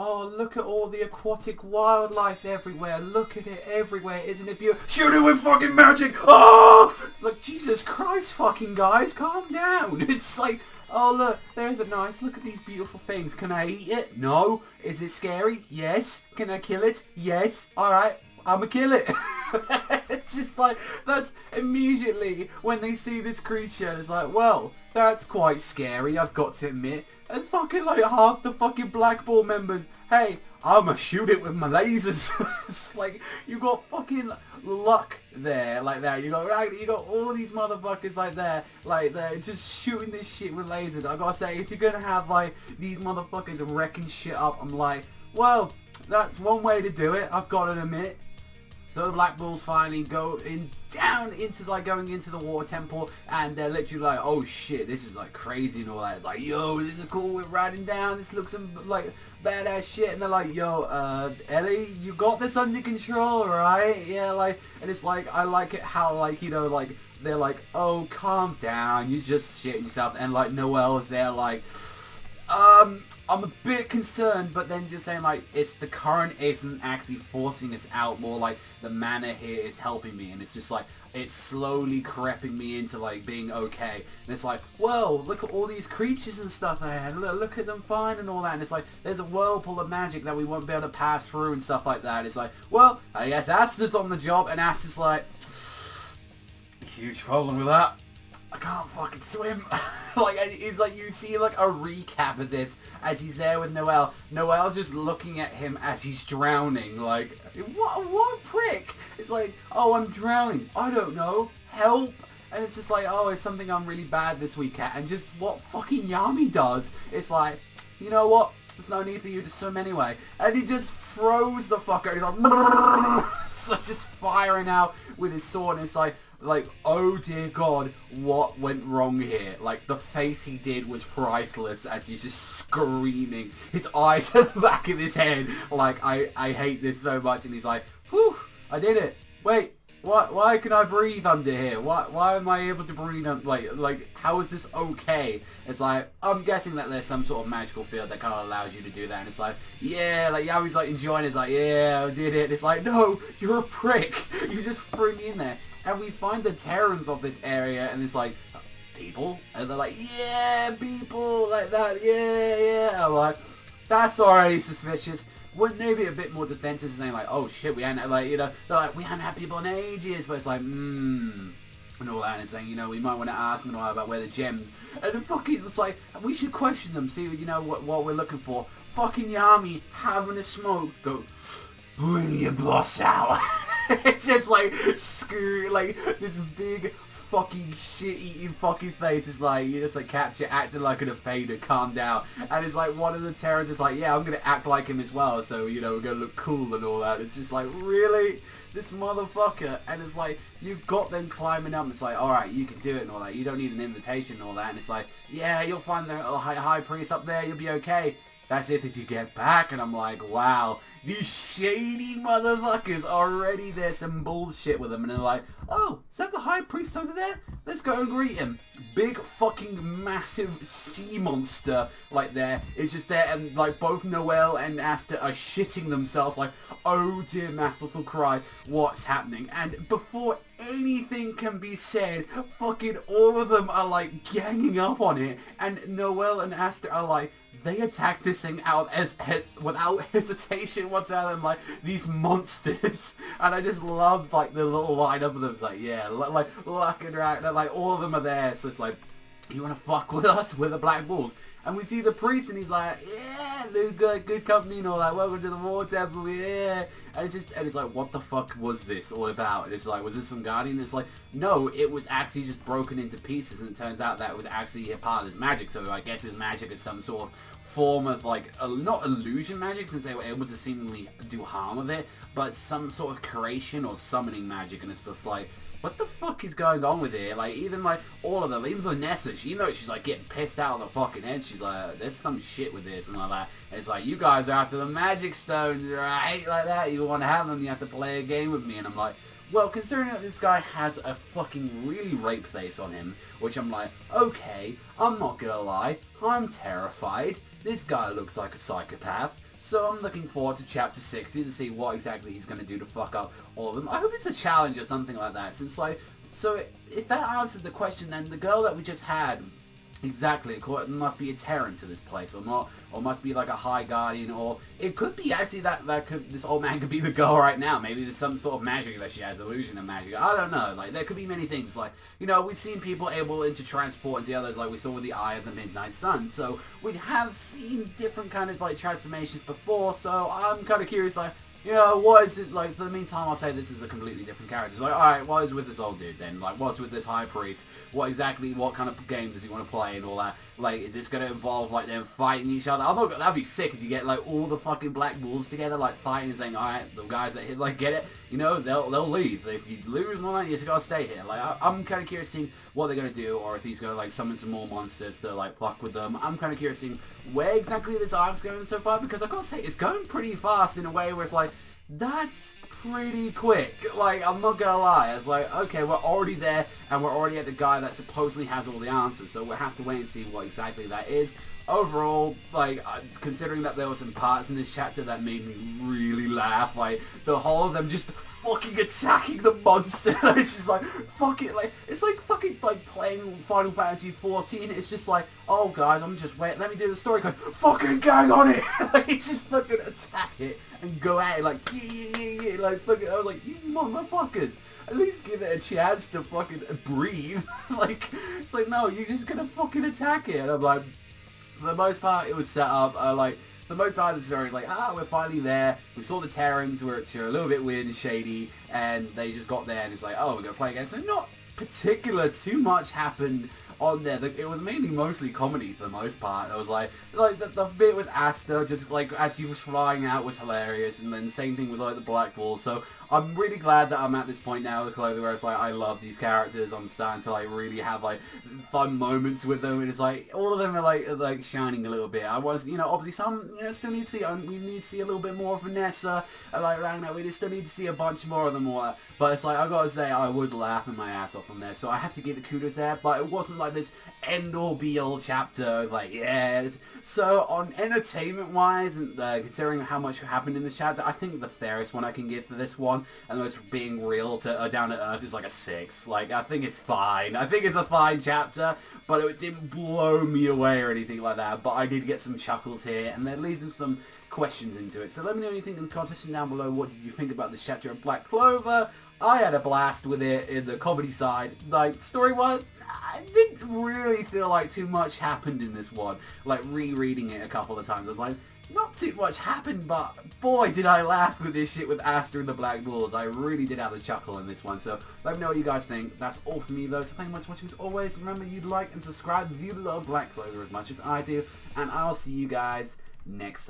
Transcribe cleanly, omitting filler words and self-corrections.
oh, look at all the aquatic wildlife everywhere. Look at it everywhere. Isn't it beautiful? Shoot it with fucking magic. Oh! Like, Jesus Christ, fucking guys, calm down. It's like, oh, look, there's a nice, look at these beautiful things. Can I eat it? No. Is it scary? Yes. Can I kill it? Yes. Alright, I'ma kill it. It's just like, that's immediately when they see this creature, it's like, well, that's quite scary, I've got to admit. And fucking like half the fucking Black Ball members, hey, I'ma shoot it with my lasers. It's like, you got fucking luck there, like that. You got all these motherfuckers like they're just shooting this shit with lasers. I gotta say, if you're gonna have like these motherfuckers wrecking shit up, I'm like, well, that's one way to do it, I've got to admit. So the Black Bulls finally go down into like going into the water temple, and they're literally like, oh shit, this is like crazy and all that. It's like, yo, this is cool, we're riding down, this looks like badass shit. And they're like, yo, Ellie, you got this under control, right? Yeah, like, and it's like, I like it how like, you know, like they're like, oh, calm down, you just shitting yourself. And like Noelle's there like, I'm a bit concerned, but then just saying like, it's the current isn't actually forcing us out, more like the mana here is helping me, and it's just like, it's slowly creeping me into like being okay. And it's like, whoa, look at all these creatures and stuff ahead, look at them fine and all that. And it's like, there's a whirlpool of magic that we won't be able to pass through and stuff like that. It's like, well, I guess Asta's on the job, and Asta's like, huge problem with that. I can't fucking swim. Like, it's like you see like a recap of this as he's there with Noelle. Noelle's just looking at him as he's drowning. Like, what prick? It's like, oh, I'm drowning. I don't know. Help. And it's just like, oh, it's something I'm really bad this week at. And just what fucking Yami does, it's like, you know what? There's no need for you to swim anyway. And he just throws the fucker. He's like, so just firing out with his sword. And it's like, oh dear God, what went wrong here? Like, the face he did was priceless as he's just screaming. His eyes at the back of his head, like, I hate this so much. And he's like, whew, I did it. Wait, why can I breathe under here? Why am I able to breathe like, how is this okay? It's like, I'm guessing that there's some sort of magical field that kind of allows you to do that. And it's like, yeah, like, Yami's like enjoying it. It's like, yeah, I did it. It's like, no, you're a prick. You just threw me in there. And we find the Terrans of this area, and it's like, people? And they're like, yeah, people, like that, yeah. I'm like, that's already suspicious. Wouldn't they be a bit more defensive, saying like, oh shit, we hadn't, like, you know, they're like, we hadn't had people in ages, but it's like, and all that, and saying, you know, we might want to ask them about where the gems, and the fucking, it's like, we should question them, see, you know, what we're looking for. Fucking Yami having a smoke, go, bring your boss out. It's just like, screw, like, this big fucking shit-eating fucking face is like, you just like capture acting like an invader, calm down. And it's like one of the Terrans is like, yeah, I'm gonna act like him as well, so, you know, we're gonna look cool and all that. It's just like, really? This motherfucker? And it's like, you've got them climbing up, and it's like, alright, you can do it and all that. You don't need an invitation and all that. And it's like, yeah, you'll find the high priest up there, you'll be okay. That's it if you get back. And I'm like, wow. These shady motherfuckers already, there's some bullshit with them, and they're like, oh, is that the high priest over there? Let's go and greet him. Big fucking massive sea monster like there is just there, and like both Noelle and Asta are shitting themselves like, oh dear masterful cry, what's happening? And before anything can be said, fucking all of them are like ganging up on it, and Noelle and Asta are like, they attacked this thing out without hesitation whatsoever, and like these monsters. And I just love like the little line-up of them. It's like, yeah, like luck and right, like all of them are there. So it's like, you want to fuck with us? We're the Black Bulls. And we see the priest, and he's like, yeah, they're good company and all that. Welcome to the War Temple, yeah. And it's like, what the fuck was this all about? And it's like, was this some guardian? And it's like, no, it was actually just broken into pieces, and it turns out that it was actually a part of his magic. So I guess his magic is some sort of form of like, not illusion magic, since they were able to seemingly do harm with it, but some sort of creation or summoning magic. And it's just like, what the fuck is going on with it? Like, even like all of them, even Vanessa, she knows she's like getting pissed out on the fucking head. She's like, there's some shit with this and all that. And it's like, you guys are after the magic stones, right? Like that, you want to have them, you have to play a game with me. And I'm like, well, considering that this guy has a fucking really rape face on him, which I'm like, okay, I'm not gonna lie, I'm terrified. this guy looks like a psychopath. So I'm looking forward to chapter 60 to see what exactly he's going to do to fuck up all of them. I hope it's a challenge or something like that, since like, so if that answers the question, then the girl that we just had, exactly, it must be a Terran to this place, or not, or must be like a High Guardian, or it could be actually this old man could be the girl right now. Maybe there's some sort of magic that she has, illusion of magic. I don't know. Like, there could be many things. Like, you know, we've seen people able to transport into others, like we saw with the Eye of the Midnight Sun. So we have seen different kind of like transformations before. So I'm kind of curious, like, you know, what is it like? For the meantime, I'll say this is a completely different character. It's like, alright, what is with this old dude then? Like, what's with this high priest? What kind of game does he want to play and all that? Like, is this going to involve, like, them fighting each other? I'm not, that'd be sick if you get, like, all the fucking Black Bulls together, like, fighting and saying, alright, the guys that hit, like, get it, you know, they'll leave. If you lose and all that, you just gotta stay here. Like, I'm kind of curious seeing what they're going to do, or if he's going to, like, summon some more monsters to, like, fuck with them. I'm kind of curious seeing where exactly this arc's going so far, because I gotta say, it's going pretty fast in a way where it's like, that's pretty quick. Like, I'm not gonna lie. It's like, okay, we're already there, and we're already at the guy that supposedly has all the answers, so we'll have to wait and see what exactly that is. Overall, like, considering that there were some parts in this chapter that made me really laugh, like, the whole of them just fucking attacking the monster. It's just like, fuck it, like, it's like fucking, like, playing Final Fantasy 14. It's just like, oh, guys, I'm just waiting, let me do the story, go, fucking gang on it. Like, it's just fucking attack it and go at it, like, yeah, like, fucking, I was like, you motherfuckers, at least give it a chance to fucking breathe. Like, it's like, no, you're just gonna fucking attack it. And I'm like, for the most part, it was set up, like, for the most part of the story is like, we're finally there. We saw the Terrans, which are a little bit weird and shady, and they just got there, and it's like, oh, we're going to play again. So not particular too much happened on there. It was mostly comedy for the most part. It was like the bit with Asta, just like as he was flying out, was hilarious, and then same thing with like the Black Ball. So I'm really glad that I'm at this point now with Clover where it's like I love these characters. I'm starting to like really have like fun moments with them, and it's like all of them are like shining a little bit. I was, you know, obviously some, you know, still need to see. We need to see a little bit more of Vanessa, like Ragnar. We still need to see a bunch more of them. All, but it's like I gotta say, I was laughing my ass off from there. So I had to give the kudos there, but it wasn't like this end-all be-all chapter, like, yeah. So on entertainment-wise, and considering how much happened in this chapter, I think the fairest one I can give for this one, and the most being real to down to earth, is like a 6. Like, I think it's fine. I think it's a fine chapter, but it didn't blow me away or anything like that. But I did get some chuckles here, and that leads to some questions into it. So let me know what you think in the comment section down below. What did you think about this chapter of Black Clover? I had a blast with it in the comedy side. Like, story-wise, I didn't really feel like too much happened in this one. Like, rereading it a couple of times, I was like, not too much happened, but boy did I laugh with this shit with Asta and the Black Bulls. I really did have a chuckle in this one, so let me know what you guys think. That's all from me though, so thank you much for watching as always. Remember, you'd like and subscribe if you love Black Clover as much as I do, and I'll see you guys next time.